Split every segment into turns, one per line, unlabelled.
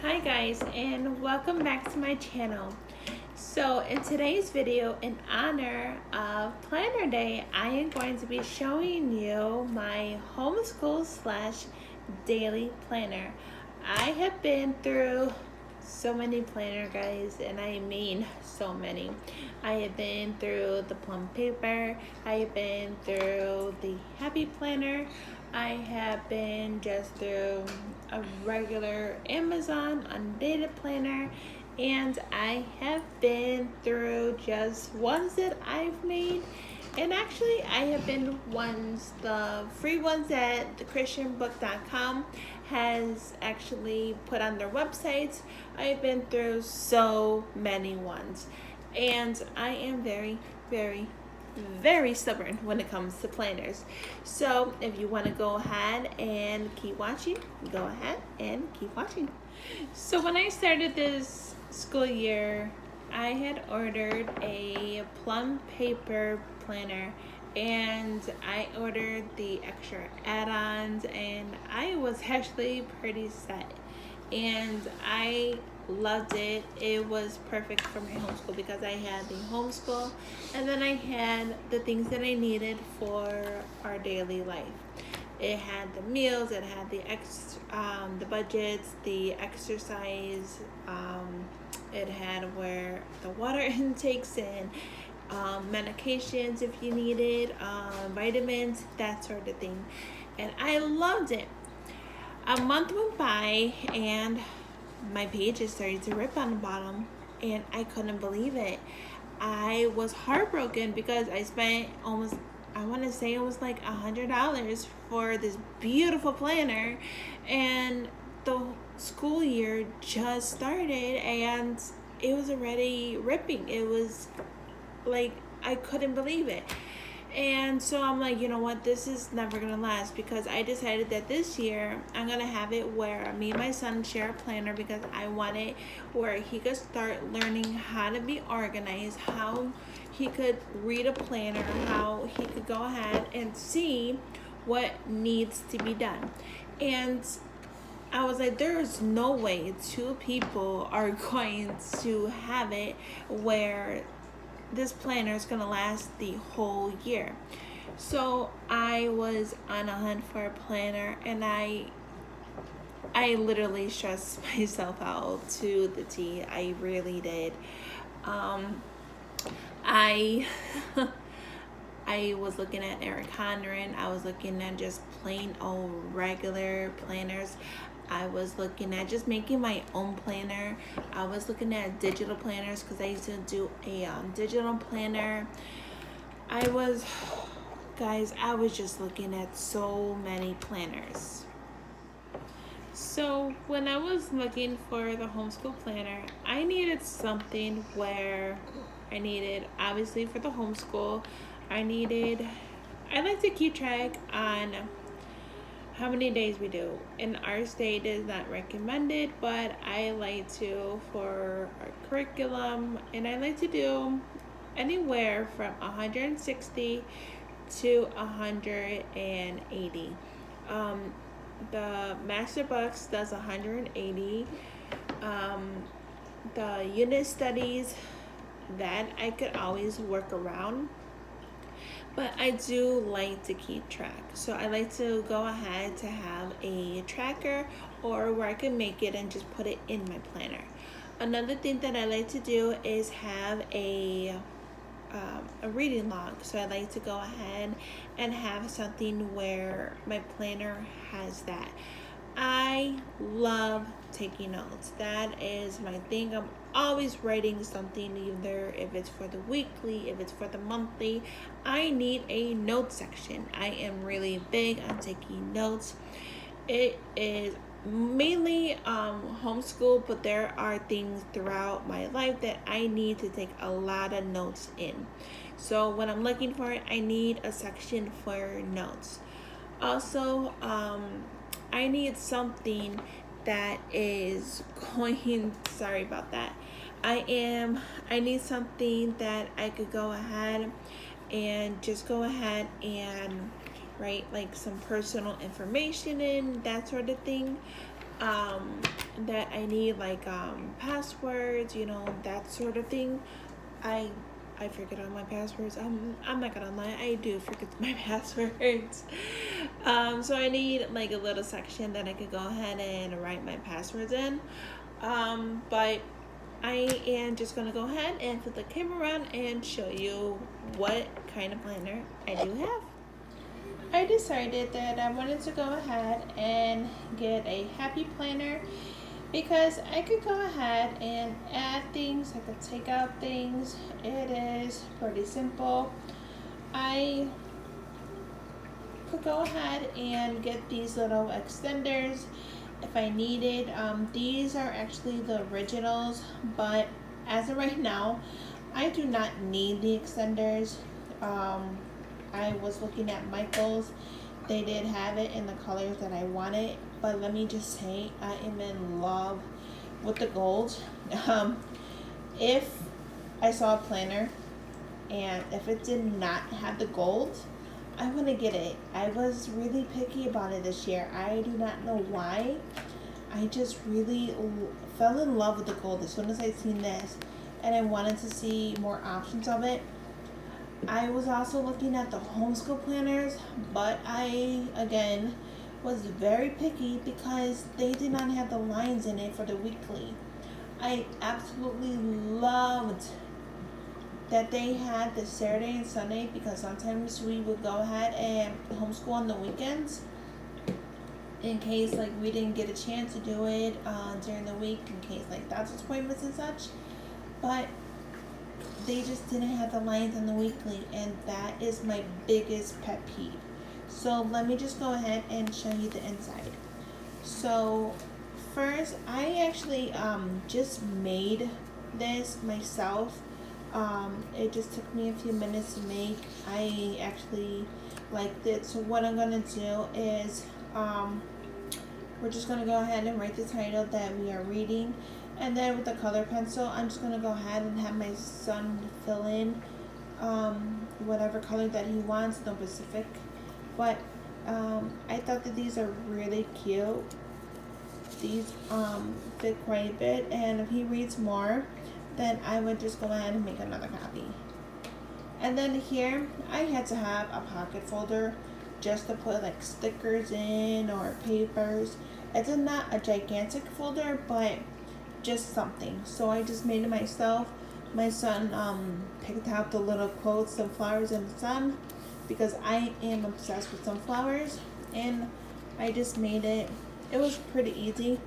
Hi guys, and welcome back to my channel. So in today's video, in honor of Planner Day, I am going to be showing you my homeschool slash daily planner. I have been through so many planner, guys, and I mean so many. I have been through the plum paper, I have been through the happy planner, I have been just through a regular Amazon undated planner, and I have been through just ones that I've made. And actually, I have been the free ones that thechristianbook.com has actually put on their websites. I've been through so many ones. And I am very stubborn when it comes to planners. So if you want to go ahead and keep watching, go ahead and keep watching. So when I started this school year, I had ordered a plum paper planner, and I ordered the extra add-ons, and I was actually pretty set, and I loved it. It was perfect for my homeschool because I had the homeschool, and then I had the things that I needed for our daily life. It had the meals, it had the budgets, the exercise, it had where the water intakes and medications if you needed, vitamins, that sort of thing. And I loved it. A month went by and my pages started to rip on the bottom, and I couldn't believe it. I was heartbroken because I spent almost, I want to say it was like $100 for this beautiful planner, and the school year just started and it was already ripping. It was like, I couldn't believe it. And so I'm like, you know what, this is never gonna last, because I decided that this year I'm gonna have it where me and my son share a planner, because I want it where he could start learning how to be organized, how he could read a planner, how he could go ahead and see what needs to be done. And I was like, there is no way two people are going to have it where this planner is going to last the whole year. So I was on a hunt for a planner, and I literally stressed myself out to the T. I really did. I I was looking at Eric Conran. I was looking at just plain old regular planners. I was looking at just making my own planner. I was looking at digital planners because I used to do a digital planner. Guys, I was just looking at so many planners. So when I was looking for the homeschool planner, I needed something where I needed, obviously for the homeschool, I like to keep track on how many days we do. In our state, it is not recommended, but I like to for our curriculum, and I like to do anywhere from 160 to 180. The Master Books does 180. The unit studies, that I could always work around, but I do like to keep track. So I like to go ahead to have a tracker, or where I can make it and just put it in my planner. Another thing that I like to do is have a reading log. So I like to go ahead and have something where my planner has that. I love taking notes. That is my thing. I'm always writing something, either if it's for the weekly, if it's for the monthly. I need a note section. I am really big on taking notes. It is mainly homeschool, but there are things throughout my life that I need to take a lot of notes in. So when I'm looking for it, I need a section for notes. Also, I need something that is going, sorry about that. I need something that I could go ahead and write like some personal information in, that sort of thing. um, that I need, like passwords, that sort of thing. I I forget all my passwords. I'm not gonna lie, I do forget my passwords. So I need like a little section that I could go ahead and write my passwords in. But I am just gonna go ahead and flip the camera around and show you what kind of planner I do have. I decided that I wanted to go ahead and get a happy planner because I could go ahead and add things, I could take out things. It is pretty simple. I could go ahead and get these little extenders if I needed. These are actually the originals, but as of right now, I do not need the extenders. I was looking at Michael's. They did have it in the colors that I wanted, but let me just say I am in love with the gold. If I saw a planner and if it did not have the gold, I want to get it. I was really picky about it this year. I do not know why. I just really fell in love with the gold as soon as I seen this, and I wanted to see more options of it. I was also looking at the homeschool planners, but I, again, was very picky because they did not have the lines in it for the weekly. I absolutely loved that they had the Saturday and Sunday because sometimes we would go ahead and homeschool on the weekends in case like we didn't get a chance to do it during the week, in case like doctor's appointments and such. But they just didn't have the lines on the weekly, and that is my biggest pet peeve. So let me just go ahead and show you the inside. So first, I actually just made this myself. It just took me a few minutes to make. I actually liked it. So what I'm gonna do is we're just gonna go ahead and write the title that we are reading. And then with the color pencil, I'm just going to go ahead and have my son fill in whatever color that he wants, no specific. But I thought that these are really cute. These fit quite a bit. And if he reads more, then I would just go ahead and make another copy. And then here, I had to have a pocket folder just to put like stickers in or papers. It's not a gigantic folder, but just something. So I just made it myself. My son picked out the little quotes, sunflowers in the sun, because I am obsessed with sunflowers, and I just made it. It was pretty easy.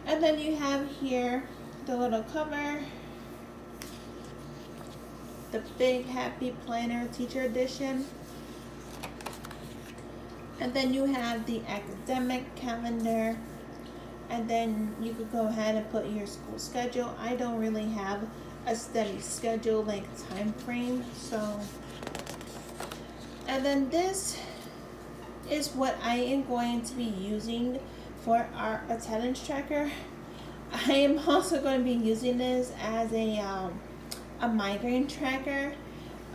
And then you have here the little cover, the Big Happy Planner Teacher Edition. And then you have the academic calendar. And then you could go ahead and put your school schedule. I don't really have a steady schedule like time frame, so. And then this is what I am going to be using for our attendance tracker. I am also going to be using this as a migraine tracker.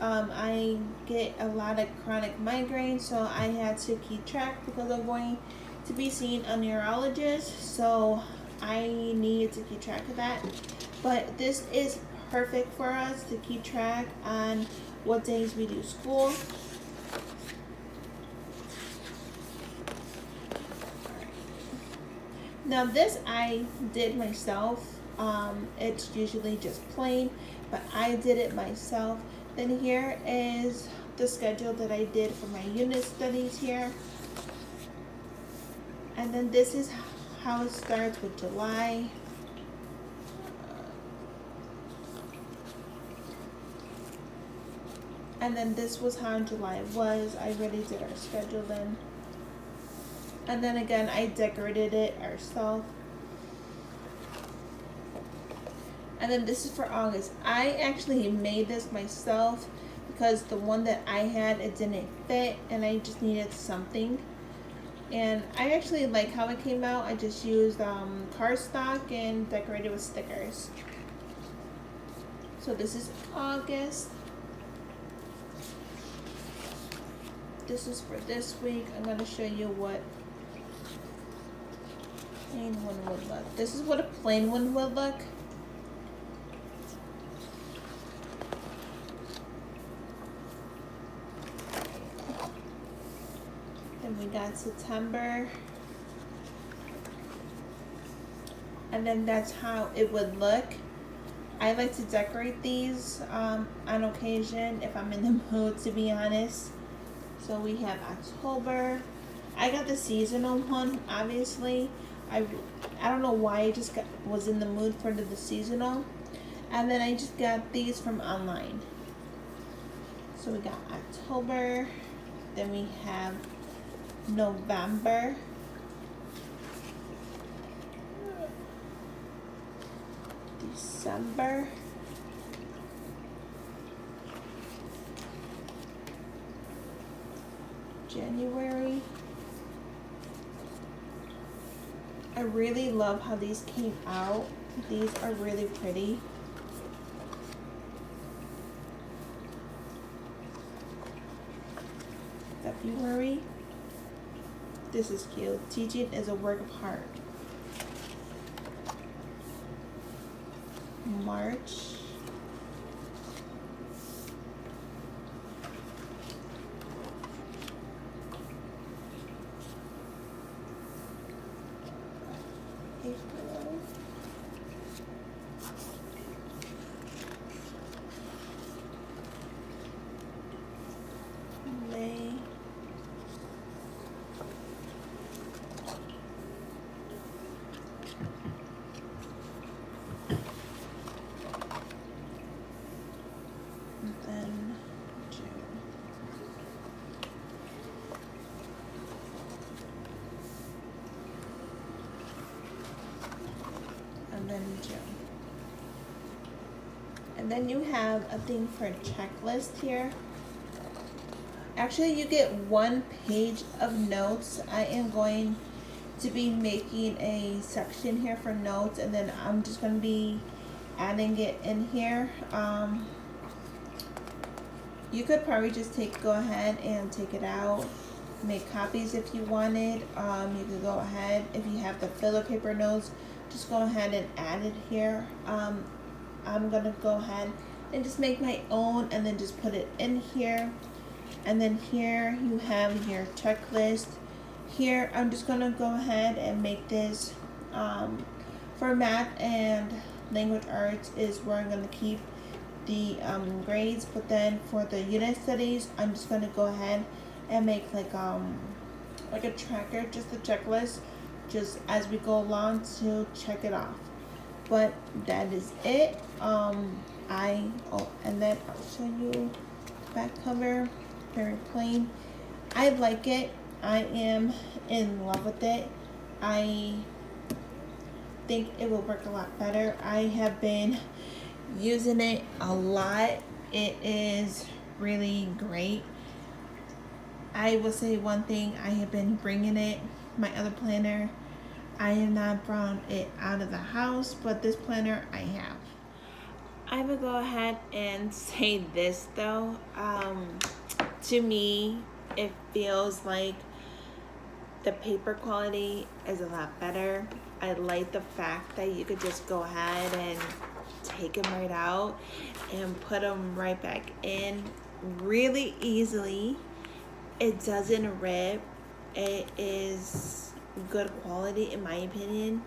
I get a lot of chronic migraine, so I had to keep track because I'm going to be seeing a neurologist, so I need to keep track of that. But this is perfect for us to keep track on what days we do school. Now this I did myself. It's usually just plain, but I did it myself. Then here is the schedule that I did for my unit studies here. And then this is how it starts with July. And then this was how July was. I already did our schedule then. And then again, I decorated it ourselves. And then this is for August. I actually made this myself because the one that I had, it didn't fit, and I just needed something. And I actually like how it came out. I just used cardstock and decorated with stickers. So this is August. This is for this week. I'm going to show you what plain one would look. This is what a plain one would look. Then we got September. And then that's how it would look. I like to decorate these on occasion if I'm in the mood, to be honest. So we have October. I got the seasonal one, obviously. I don't know why I just was in the mood for the seasonal. And then I just got these from online. So we got October. Then we have November. December. January. I really love how these came out. These are really pretty. February. This is cute. Teaching is a work of art. March. April. May. And then June. And then June. And then you have a thing for a checklist here. Actually, you get 1 page of notes. I am going to be making a section here for notes, and then I'm just going to be adding it in here. You could probably just go ahead and take it out, make copies if you wanted. You could go ahead, if you have the filler paper notes, just go ahead and add it here. I'm gonna go ahead and just make my own and then just put it in here. And then here you have your checklist. Here I'm just gonna go ahead and make this for math and language arts is where I'm gonna keep the grades, but then for the unit studies I'm just gonna go ahead and make like a tracker, just a checklist, just as we go along to check it off. But that is it. And then I'll show you back cover, very plain. I like it. I am in love with it. I think it will work a lot better. I have been using it a lot. It is really great. I will say one thing, I have been bringing it, my other planner, I have not brought it out of the house, but this planner I have. I will go ahead and say this though, to me it feels like the paper quality is a lot better. I like the fact that you could just go ahead and take them right out and put them right back in really easily. It doesn't rip. It is good quality in my opinion.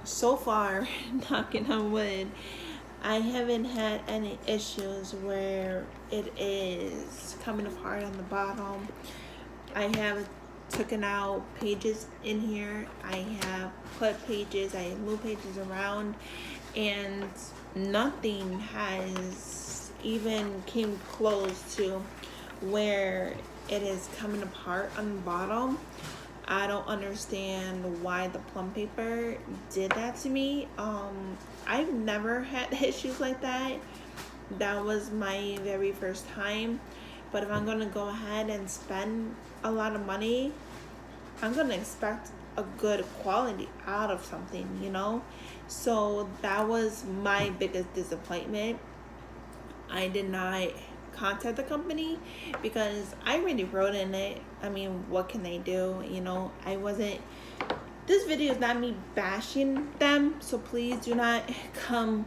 So far, knocking on wood, I haven't had any issues where it is coming apart on the bottom. I have taken out pages in here. I have put pages, I have moved pages around, and nothing has even came close to where it is coming apart on the bottom. I don't understand why the plum paper did that to me. I've never had issues like that. That was my very first time. But if I'm gonna go ahead and spend a lot of money, I'm gonna expect a good quality out of something, you know? So that was my biggest disappointment. I did not contact the company because I already wrote in it. I mean, what can they do? You know, I wasn't this video is not me bashing them, so please do not come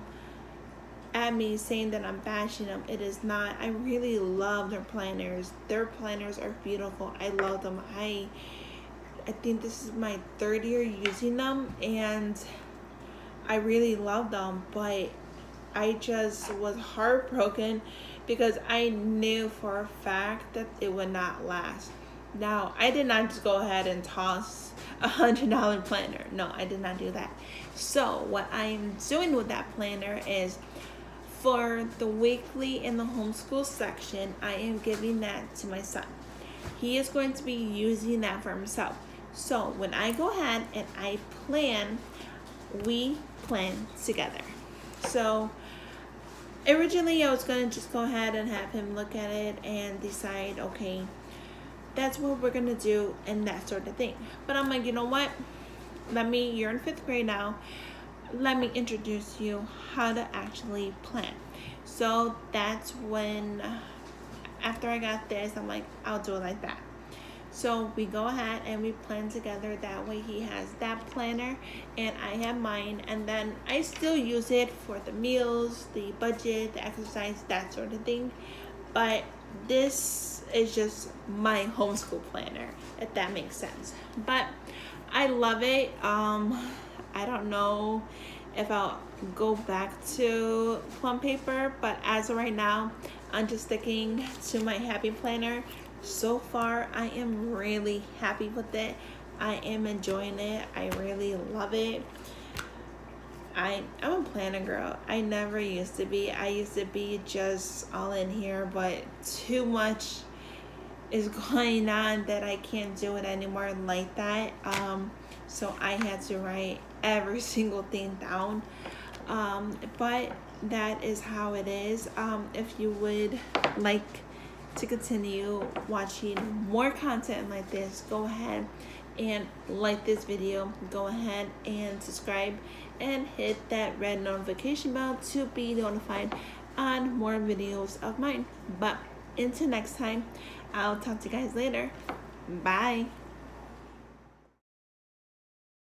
at me saying that I'm bashing them. It is not. I really love their planners. Their planners are beautiful. I love them. I think this is my 3rd year using them, and I really love them, but I just was heartbroken because I knew for a fact that it would not last. Now, I did not just go ahead and toss $100 planner. No, I did not do that. So what I'm doing with that planner is, for the weekly in the homeschool section, I am giving that to my son. He is going to be using that for himself. So when I go ahead and I plan, we plan together. So originally I was going to just go ahead and have him look at it and decide, okay, that's what we're going to do and that sort of thing. But I'm like, you know what? You're in 5th grade now. Let me introduce you how to actually plan. So that's when, after I got this, I'm like, I'll do it like that. So we go ahead and we plan together. That way he has that planner and I have mine, and then I still use it for the meals, the budget, the exercise, that sort of thing. But this is just my homeschool planner, if that makes sense. But I love it. I don't know if I'll go back to plum paper, but as of right now, I'm just sticking to my happy planner. So far, I am really happy with it. I am enjoying it. I really love it. I'm a planner girl. I never used to be. I used to be just all in here, but too much is going on that I can't do it anymore like that. So I had to write every single thing down. But that is how it is. If you would like to continue watching more content like this, go ahead and like this video. Go ahead and subscribe and hit that red notification bell to be notified on more videos of mine. But until next time, I'll talk to you guys later. Bye.